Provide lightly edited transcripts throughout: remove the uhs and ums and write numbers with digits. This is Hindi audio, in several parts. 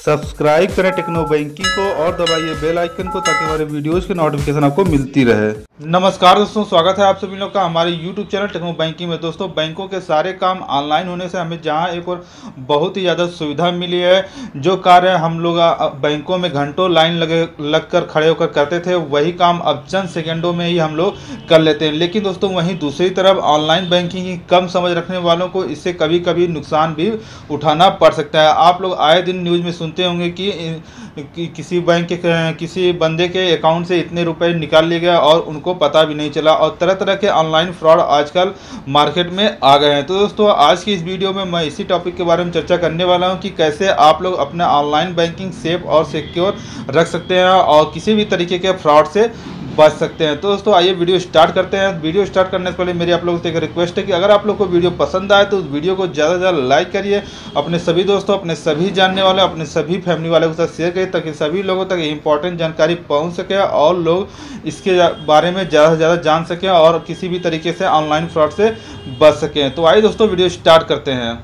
सब्सक्राइब करें टेक्नो बैंकिंग को और दबाइए बेल आइकन को ताकि हमारे वीडियोज़ की नोटिफिकेशन आपको मिलती रहे। नमस्कार दोस्तों, स्वागत है आप सभी लोग का हमारे यूट्यूब चैनल टेक्नो बैंकिंग में। दोस्तों, बैंकों के सारे काम ऑनलाइन होने से हमें जहां एक और बहुत ही ज़्यादा सुविधा मिली है। जो कार्य हम लोग बैंकों में घंटों लाइन लगकर खड़े होकर करते थे, वही काम अब चंद सेकेंडों में ही हम लोग कर लेते हैं। लेकिन दोस्तों, वहीं दूसरी तरफ ऑनलाइन बैंकिंग की कम समझ रखने वालों को इससे कभी कभी नुकसान भी उठाना पड़ सकता है। आप लोग आए दिन न्यूज़ में सुनते होंगे कि किसी बैंक के किसी बंदे के अकाउंट से इतने रुपए निकाल लिए गए और उनको पता भी नहीं चला, और तरह तरह के ऑनलाइन फ्रॉड आजकल मार्केट में आ गए हैं। तो दोस्तों, आज की इस वीडियो में मैं इसी टॉपिक के बारे में चर्चा करने वाला हूं कि कैसे आप लोग अपना ऑनलाइन बैंकिंग सेफ और सिक्योर रख सकते हैं और किसी भी तरीके के फ्रॉड से बच सकते हैं। तो दोस्तों, आइए वीडियो स्टार्ट करते हैं। वीडियो स्टार्ट करने से पहले मेरी आप लोगों से एक रिक्वेस्ट है कि अगर आप लोग को वीडियो पसंद आए तो उस वीडियो को ज़्यादा से ज़्यादा लाइक करिए, अपने सभी दोस्तों, अपने सभी जानने वाले, अपने सभी फैमिली वालों के साथ शेयर करिए ताकि सभी लोगों तक इंपॉर्टेंट जानकारी पहुंच सके और लोग इसके बारे में ज़्यादा से ज़्यादा जान सकें और किसी भी तरीके से ऑनलाइन फ्रॉड से बच सकें। तो आइए दोस्तों, वीडियो स्टार्ट करते हैं।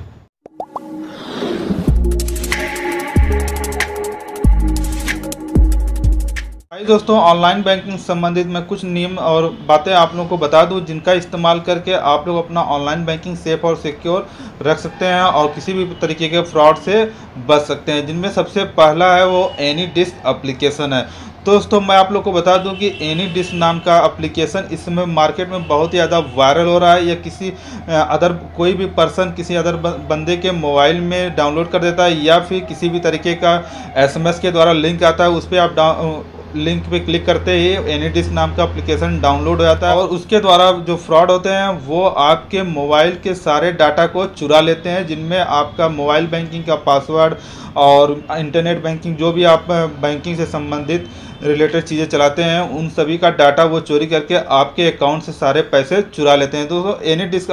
दोस्तों, ऑनलाइन बैंकिंग संबंधित मैं कुछ नियम और बातें आप लोगों को बता दूं जिनका इस्तेमाल करके आप लोग अपना ऑनलाइन बैंकिंग सेफ और सिक्योर रख सकते हैं और किसी भी तरीके के फ्रॉड से बच सकते हैं। जिनमें सबसे पहला है वो AnyDesk एप्लीकेशन है। दोस्तों, मैं आप लोग को बता दूं कि AnyDesk नाम का एप्लीकेशन इस समय मार्केट में बहुत ही ज़्यादा वायरल हो रहा है। या किसी अदर कोई भी पर्सन किसी अदर बंदे के मोबाइल में डाउनलोड कर देता है या फिर किसी भी तरीके का SMS के द्वारा लिंक आता है, उस पर आप लिंक पे क्लिक करते ही AnyDesk नाम का एप्लीकेशन डाउनलोड हो जाता है और उसके द्वारा जो फ्रॉड होते हैं वो आपके मोबाइल के सारे डाटा को चुरा लेते हैं, जिनमें आपका मोबाइल बैंकिंग का पासवर्ड और इंटरनेट बैंकिंग, जो भी आप बैंकिंग से संबंधित रिलेटेड चीज़ें चलाते हैं, उन सभी का डाटा वो चोरी करके आपके अकाउंट से सारे पैसे चुरा लेते हैं। दोस्तों, AnyDesk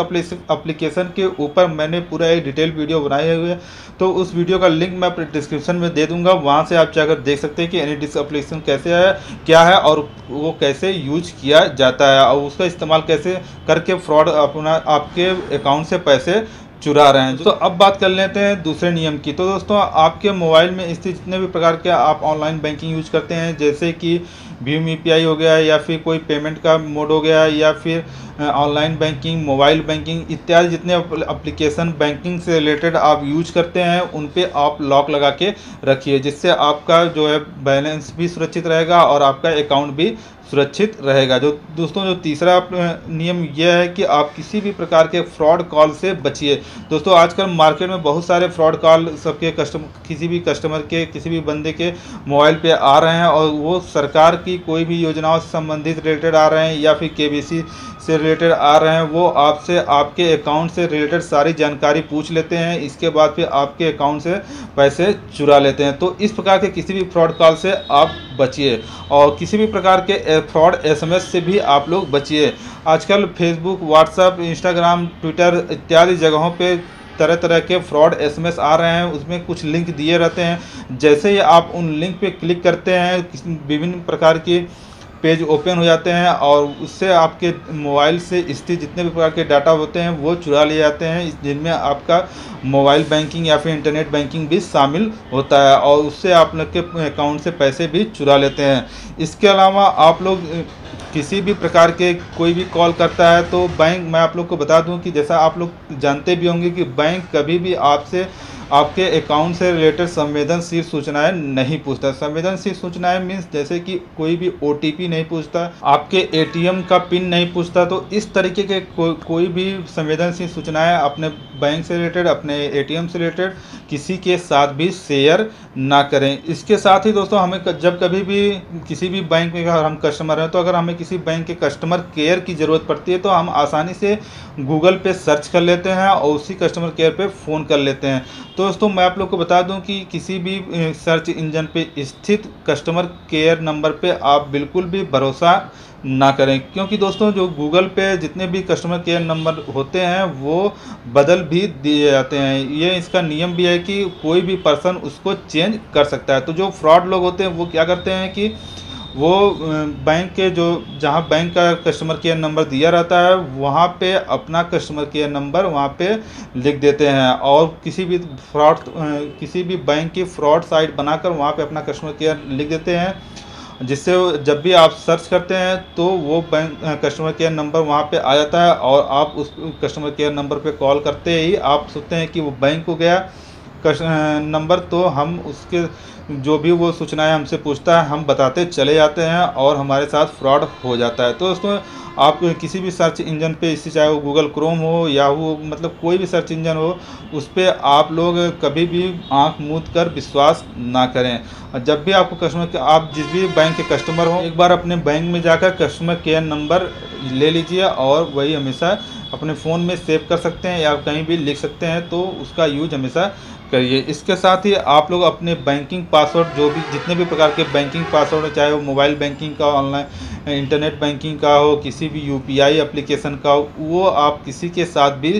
एप्लीकेशन के ऊपर मैंने पूरा एक डिटेल वीडियो बनाई हुई है, तो उस वीडियो का लिंक मैं अपने डिस्क्रिप्शन में दे दूंगा। वहां से आप जाकर देख सकते हैं कि AnyDesk एप्लीकेशन कैसे है, क्या है और वो कैसे यूज किया जाता है और उसका इस्तेमाल कैसे करके फ्रॉड अपना आपके अकाउंट से पैसे चुरा रहे हैं। तो अब बात कर लेते हैं दूसरे नियम की। तो दोस्तों, आपके मोबाइल में स्थित जितने भी प्रकार के आप ऑनलाइन बैंकिंग यूज करते हैं, जैसे कि भीम UPI हो गया या फिर कोई पेमेंट का मोड हो गया या फिर ऑनलाइन बैंकिंग, मोबाइल बैंकिंग इत्यादि जितने एप्लीकेशन बैंकिंग से रिलेटेड आप यूज करते हैं, उन पे आप लॉक लगा के रखिए, जिससे आपका जो है बैलेंस भी सुरक्षित रहेगा और आपका अकाउंट भी सुरक्षित रहेगा। जो दोस्तों, जो तीसरा नियम यह है कि आप किसी भी प्रकार के फ्रॉड कॉल से बचिए। दोस्तों, आजकल मार्केट में बहुत सारे फ्रॉड कॉल सबके किसी भी कस्टमर के, किसी भी बंदे के मोबाइल पे आ रहे हैं और वो सरकार की कोई भी योजनाओं से संबंधित रिलेटेड आ रहे हैं या फिर KBC से रिलेटेड आ रहे हैं। वो आपसे आपके अकाउंट से रिलेटेड सारी जानकारी पूछ लेते हैं, इसके बाद फिर आपके अकाउंट से पैसे चुरा लेते हैं। तो इस प्रकार के किसी भी फ्रॉड कॉल से आप बचिए और किसी भी प्रकार के फ्रॉड SMS से भी आप लोग बचिए। आजकल फेसबुक, व्हाट्सएप, इंस्टाग्राम, ट्विटर इत्यादि जगहों पे तरह तरह के फ्रॉड SMS आ रहे हैं। उसमें कुछ लिंक दिए रहते हैं, जैसे ही आप उन लिंक पे क्लिक करते हैं विभिन्न प्रकार की पेज ओपन हो जाते हैं और उससे आपके मोबाइल से स्थित जितने भी प्रकार के डाटा होते हैं वो चुरा लिए जाते हैं, जिनमें आपका मोबाइल बैंकिंग या फिर इंटरनेट बैंकिंग भी शामिल होता है और उससे आप लोग के अकाउंट से पैसे भी चुरा लेते हैं। इसके अलावा आप लोग किसी भी प्रकार के कोई भी कॉल करता है तो बैंक, मैं आप लोग को बता दूं कि जैसा आप लोग जानते भी होंगे कि बैंक कभी भी आपसे आपके अकाउंट से रिलेटेड संवेदनशील सूचनाएं नहीं पूछता। संवेदनशील सूचनाएं मीन्स जैसे कि कोई भी OTP नहीं पूछता, आपके ATM का पिन नहीं पूछता। तो इस तरीके के कोई भी संवेदनशील सूचनाएं अपने बैंक से रिलेटेड, अपने ATM से रिलेटेड किसी के साथ भी शेयर ना करें। इसके साथ ही दोस्तों, हमें जब कभी भी किसी भी बैंक में अगर हम कस्टमर हैं, तो अगर हमें किसी बैंक के कस्टमर केयर की ज़रूरत पड़ती है तो हम आसानी से गूगल पे सर्च कर लेते हैं और उसी कस्टमर केयर पे फ़ोन कर लेते हैं। तो दोस्तों, मैं आप लोग को बता दूं कि किसी भी सर्च इंजन पे स्थित कस्टमर केयर नंबर पे आप बिल्कुल भी भरोसा ना करें, क्योंकि दोस्तों, जो गूगल पे जितने भी कस्टमर केयर नंबर होते हैं वो बदल भी दिए जाते हैं। ये इसका नियम भी है कि कोई भी पर्सन उसको चेंज कर सकता है। तो जो फ्रॉड लोग होते हैं वो क्या करते हैं कि वो बैंक के जो जहाँ बैंक का कस्टमर केयर नंबर दिया रहता है वहाँ पे अपना कस्टमर केयर नंबर वहाँ पे लिख देते हैं, और किसी भी बैंक की फ्रॉड साइट बनाकर वहाँ पे अपना कस्टमर केयर लिख देते हैं, जिससे जब भी आप सर्च करते हैं तो वो बैंक कस्टमर केयर नंबर वहाँ पे आ जाता है, और आप उस कस्टमर केयर नंबर पे कॉल करते ही आप सोचते हैं कि वो बैंक को गया नंबर, तो हम उसके जो भी वो सूचनाएं हमसे पूछता है हम बताते चले जाते हैं और हमारे साथ फ्रॉड हो जाता है। तो दोस्तों आप किसी भी सर्च इंजन पे, इसी चाहे वो गूगल क्रोम हो या हो, मतलब कोई भी सर्च इंजन हो, उस पर आप लोग कभी भी आंख मूंद कर विश्वास ना करें। जब भी आपको आप जिस भी बैंक के कस्टमर हो, एक बार अपने बैंक में जाकर कस्टमर केयर नंबर ले लीजिए और वही हमेशा अपने फ़ोन में सेव कर सकते हैं या कहीं भी लिख सकते हैं, तो उसका यूज हमेशा करिए। इसके साथ ही आप लोग अपने बैंकिंग पासवर्ड, जो भी जितने भी प्रकार के बैंकिंग पासवर्ड, चाहे वो मोबाइल बैंकिंग का, ऑनलाइन इंटरनेट बैंकिंग का हो, किसी भी यूपीआई एप्लीकेशन का हो, वो आप किसी के साथ भी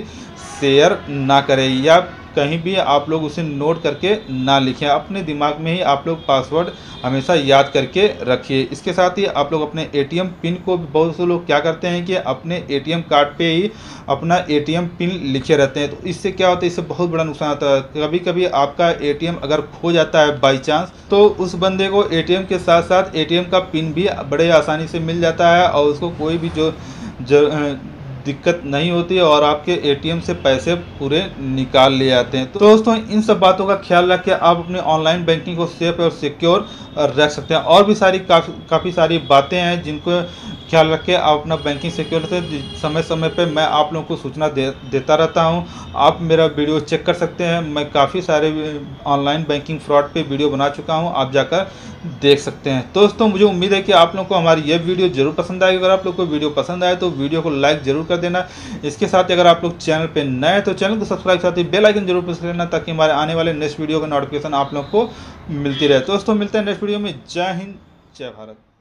शेयर ना करें या कहीं भी आप लोग उसे नोट करके ना लिखें। अपने दिमाग में ही आप लोग पासवर्ड हमेशा याद करके रखिए। इसके साथ ही आप लोग अपने एटीएम पिन को, बहुत से लोग क्या करते हैं कि अपने एटीएम कार्ड पे ही अपना एटीएम पिन लिखे रहते हैं, तो इससे क्या होता है, इससे बहुत बड़ा नुकसान होता है। कभी कभी आपका एटीएम अगर खो जाता है बाई चांस, तो उस बंदे को एटीएम के साथ साथ एटीएम का पिन भी बड़े आसानी से मिल जाता है और उसको कोई भी दिक्कत नहीं होती है और आपके एटीएम से पैसे पूरे निकाल ले जाते हैं। तो दोस्तों इन सब बातों का ख्याल रख के आप अपने ऑनलाइन बैंकिंग को सेफ और सिक्योर रख सकते हैं। और भी काफ़ी सारी बातें हैं जिनको ख्याल रख के आप अपना बैंकिंग सिक्योर से समय समय पे मैं आप लोगों को सूचना देता रहता हूं। आप मेरा वीडियो चेक कर सकते हैं, मैं काफ़ी सारे ऑनलाइन बैंकिंग फ्रॉड पे वीडियो बना चुका हूं, आप जाकर देख सकते हैं। तो दोस्तों मुझे उम्मीद है कि आप लोगों को हमारी ये वीडियो जरूर पसंद आएगी। अगर आप लोग को वीडियो पसंद आए तो वीडियो को लाइक जरूर कर देना। इसके साथ ही अगर आप लोग चैनल पे नए हैं तो चैनल को सब्सक्राइब, साथ ही बेल आइकन जरूर प्रेस कर लेना, ताकि हमारे आने वाले नेक्स्ट वीडियो का नोटिफिकेशन आप लोग को मिलती रहे। तो दोस्तों मिलते हैं नेक्स्ट वीडियो में। जय हिंद, जय भारत।